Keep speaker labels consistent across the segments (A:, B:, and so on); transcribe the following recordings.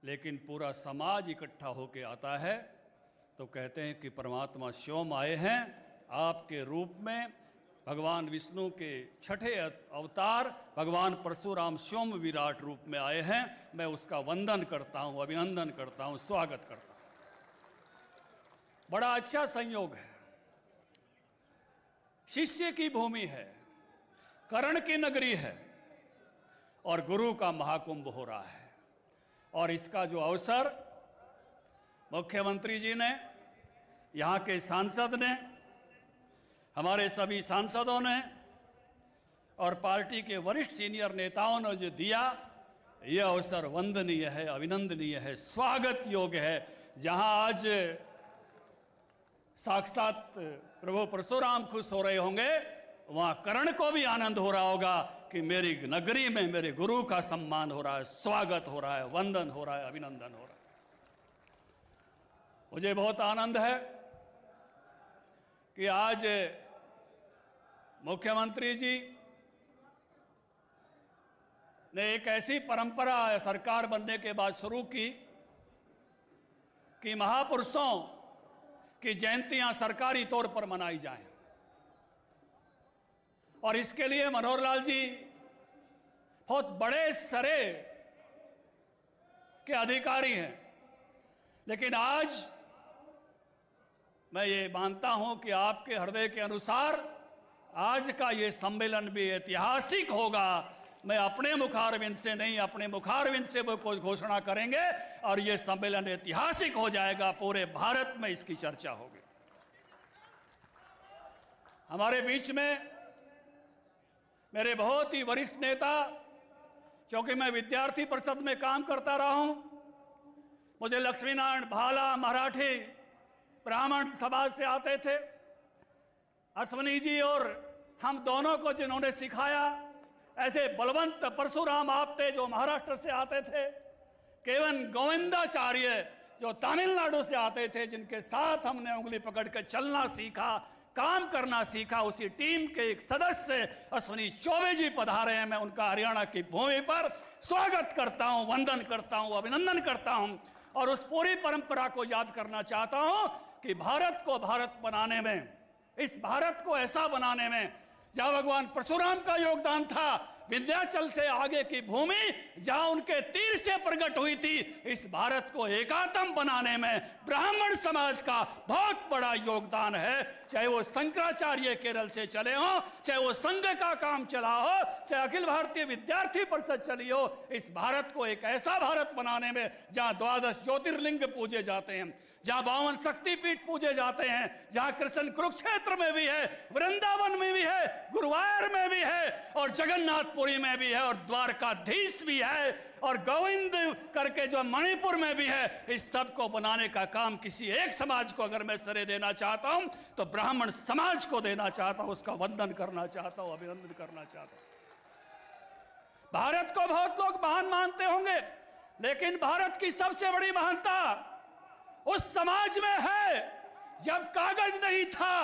A: लेकिन पूरा समाज इकट्ठा होके आता है तो कहते हैं कि परमात्मा स्वयं आए हैं आपके रूप में। भगवान विष्णु के छठे अवतार भगवान परशुराम स्वयं विराट रूप में आए हैं। मैं उसका वंदन करता हूं, अभिनंदन करता हूं, स्वागत करता हूं। बड़ा अच्छा संयोग है, शिष्य की भूमि है, कर्ण की नगरी है और गुरु का महाकुंभ हो रहा है। और इसका जो अवसर मुख्यमंत्री जी ने, यहाँ के सांसद ने, हमारे सभी सांसदों ने और पार्टी के वरिष्ठ सीनियर नेताओं ने जो दिया, यह अवसर वंदनीय है, अभिनंदनीय है, स्वागत योग्य है। जहां आज साक्षात प्रभु परशुराम खुश हो रहे होंगे, वहां कर्ण को भी आनंद हो रहा होगा कि मेरी नगरी में मेरे गुरु का सम्मान हो रहा है, स्वागत हो रहा है, वंदन हो रहा है, अभिनंदन हो रहा है। मुझे बहुत आनंद है कि आज मुख्यमंत्री जी ने एक ऐसी परंपरा सरकार बनने के बाद शुरू की कि महापुरुषों की जयंतियां सरकारी तौर पर मनाई जाएं। और इसके लिए मनोहर लाल जी बहुत बड़े सरे के अधिकारी हैं। लेकिन आज मैं ये मानता हूं कि आपके हृदय के अनुसार आज का ये सम्मेलन भी ऐतिहासिक होगा। मैं अपने मुखारविंद से नहीं, अपने मुखारविंद से वो कोई घोषणा करेंगे और ये सम्मेलन ऐतिहासिक हो जाएगा, पूरे भारत में इसकी चर्चा होगी। हमारे बीच में मेरे बहुत ही वरिष्ठ नेता, क्योंकि मैं विद्यार्थी परिषद में काम करता रहा हूं, मुझे लक्ष्मीनारायण भाला मराठी ब्राह्मण समाज से आते थे, अश्वनी जी और हम दोनों को जिन्होंने सिखाया, ऐसे बलवंत परशुराम आपटे जो महाराष्ट्र से आते थे, केवन गोविंदाचार्य जो तमिलनाडु से आते थे, जिनके साथ हमने उंगली पकड़ कर चलना सीखा, काम करना सीखा। उसी टीम के एक सदस्य अश्वनी चौबे जी पधारे हैं। मैं उनका हरियाणा की भूमि पर स्वागत करता हूं, वंदन करता हूं, अभिनंदन करता हूं और उस पूरी परंपरा को याद करना चाहता हूं कि भारत को भारत बनाने में, इस भारत को ऐसा बनाने में जहां भगवान परशुराम का योगदान था, विंध्याचल से आगे की भूमि जहां उनके तीर से प्रकट हुई थी, इस भारत को एकात्म बनाने में ब्राह्मण समाज का बहुत बड़ा योगदान है। चाहे वो शंकराचार्य केरल से चले हो, चाहे वो संघ का काम चला हो, चाहे अखिल भारतीय विद्यार्थी परिषद चली हो, इस भारत को एक ऐसा भारत बनाने में जहां 12 ज्योतिर्लिंग पूजे जाते हैं, जहां 52 शक्तिपीठ पूजे जाते हैं, जहां कृष्ण कुरुक्षेत्र में भी है, वृंदावन में भी है, गुरुवायूर में भी है और जगन्नाथपुरी में भी है और द्वारकाधीश भी है और गोविंद करके जो मणिपुर में भी है। इस सब को बनाने का काम किसी एक समाज को अगर मैं सरे देना चाहता हूं तो ब्राह्मण समाज को देना चाहता हूं, उसका वंदन करना चाहता हूं, अभिनंदन करना चाहता हूं। भारत को बहुत लोग महान मानते होंगे, लेकिन भारत की सबसे बड़ी महानता उस समाज में है जब कागज नहीं था,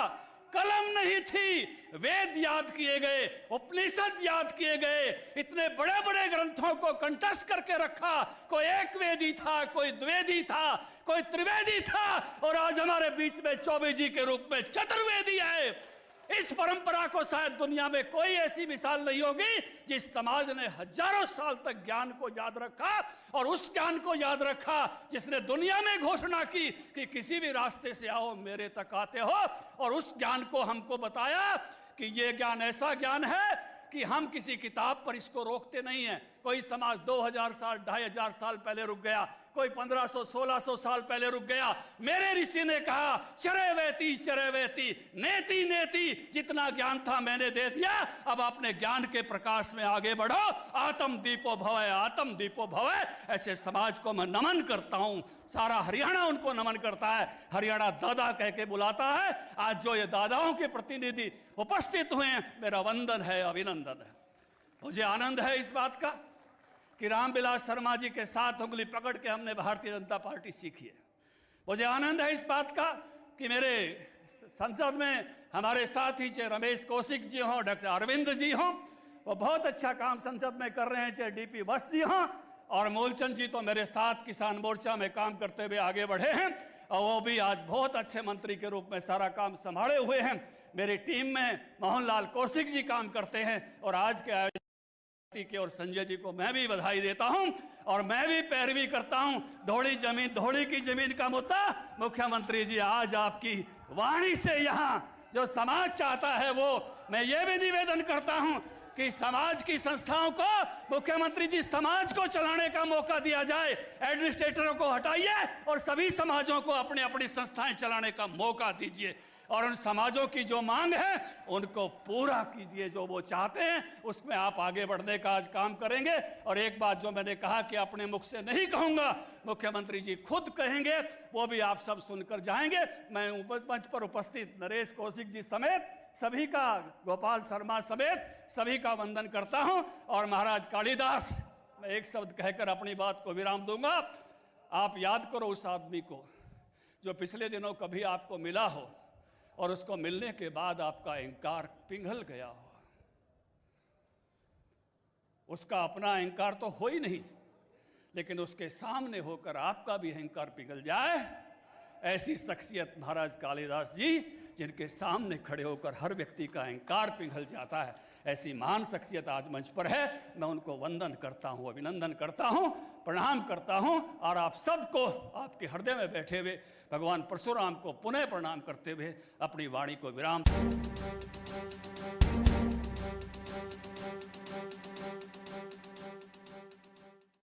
A: कलम नहीं थी, वेद याद किए गए, उपनिषद याद किए गए, इतने बड़े बड़े ग्रंथों को कंठस्थ करके रखा। कोई एक वेदी था, कोई द्विवेदी था, कोई त्रिवेदी था और आज हमारे बीच में चौबे जी के रूप में चतुर्वेदी है। इस परंपरा को शायद दुनिया में कोई ऐसी मिसाल नहीं होगी जिस समाज ने हजारों साल तक ज्ञान को याद रखा और उस ज्ञान को याद रखा जिसने दुनिया में घोषणा की कि किसी भी रास्ते से आओ मेरे तक आते हो, और उस ज्ञान को हमको बताया कि ये ज्ञान ऐसा ज्ञान है कि हम किसी किताब पर इसको रोकते नहीं हैं। कोई समाज 2000 साल 2500 साल पहले रुक गया, कोई 1500-1600 साल पहले रुक गया। मेरे ऋषि ने कहा चरैवेति नेति नेति, जितना ज्ञान था मैंने दे दिया, अब अपने ज्ञान के प्रकाश में आगे बढ़ो। आत्म दीपो भवै, आत्म दीपो भवै। ऐसे समाज को मैं नमन करता हूं, सारा हरियाणा उनको नमन करता है, हरियाणा दादा कह के बुलाता है। आज जो ये दादाओं के प्रतिनिधि उपस्थित हुए हैं, मेरा वंदन है, अभिनंदन है। मुझे आनंद है इस बात का कि रामविलास शर्मा जी के साथ उंगली पकड़ के हमने भारतीय जनता पार्टी सीखी है। मुझे आनंद है इस बात का कि मेरे संसद में हमारे साथी चाहे रमेश कौशिक जी हों, डॉक्टर अरविंद जी हों, वो बहुत अच्छा काम संसद में कर रहे हैं, चाहे डीपी वत्स जी हों, और मूलचंद जी तो मेरे साथ किसान मोर्चा में काम करते हुए आगे बढ़े हैं और वो भी आज बहुत अच्छे मंत्री के रूप में सारा काम संभाले हुए हैं। मेरी टीम में मोहनलाल कौशिक जी काम करते हैं और आज के आयोजन के और संजय जी को मैं भी बधाई देता हूं और मैं भी पैरवी करता हूं। धौड़ी की जमीन का मुद्दा मुख्यमंत्री जी आज आपकी वाणी से यहाँ जो समाज चाहता है वो मैं ये भी निवेदन करता हूं कि समाज की संस्थाओं को मुख्यमंत्री जी समाज को चलाने का मौका दिया जाए। एडमिनिस्ट्रेटरों को हटाइए और सभी समाजों को अपनी अपनी संस्थाएं चलाने का मौका दीजिए और उन समाजों की जो मांग है उनको पूरा कीजिए। जो वो चाहते हैं उसमें आप आगे बढ़ने का आज काम करेंगे। और एक बात जो मैंने कहा कि अपने मुख से नहीं कहूंगा, मुख्यमंत्री जी खुद कहेंगे, वो भी आप सब सुनकर जाएंगे। मैं मंच पर उपस्थित नरेश कौशिक जी समेत सभी का, गोपाल शर्मा समेत सभी का वंदन करता हूं। और महाराज कालिदास, मैं एक शब्द कहकर अपनी बात को विराम दूंगा। आप याद करो उस आदमी को जो पिछले दिनों कभी आपको मिला हो और उसको मिलने के बाद आपका अहंकार पिघल गया हो। उसका अपना अहंकार तो हो ही नहीं, लेकिन उसके सामने होकर आपका भी अहंकार पिघल जाए, ऐसी शख्सियत महाराज कालिदास जी, जिनके सामने खड़े होकर हर व्यक्ति का अहंकार पिघल जाता है, ऐसी महान शख्सियत आज मंच पर है। मैं उनको वंदन करता हूं, अभिनंदन करता हूं, प्रणाम करता हूं और आप सबको आपके हृदय में बैठे हुए भगवान परशुराम को पुनः प्रणाम करते हुए अपनी वाणी को विराम।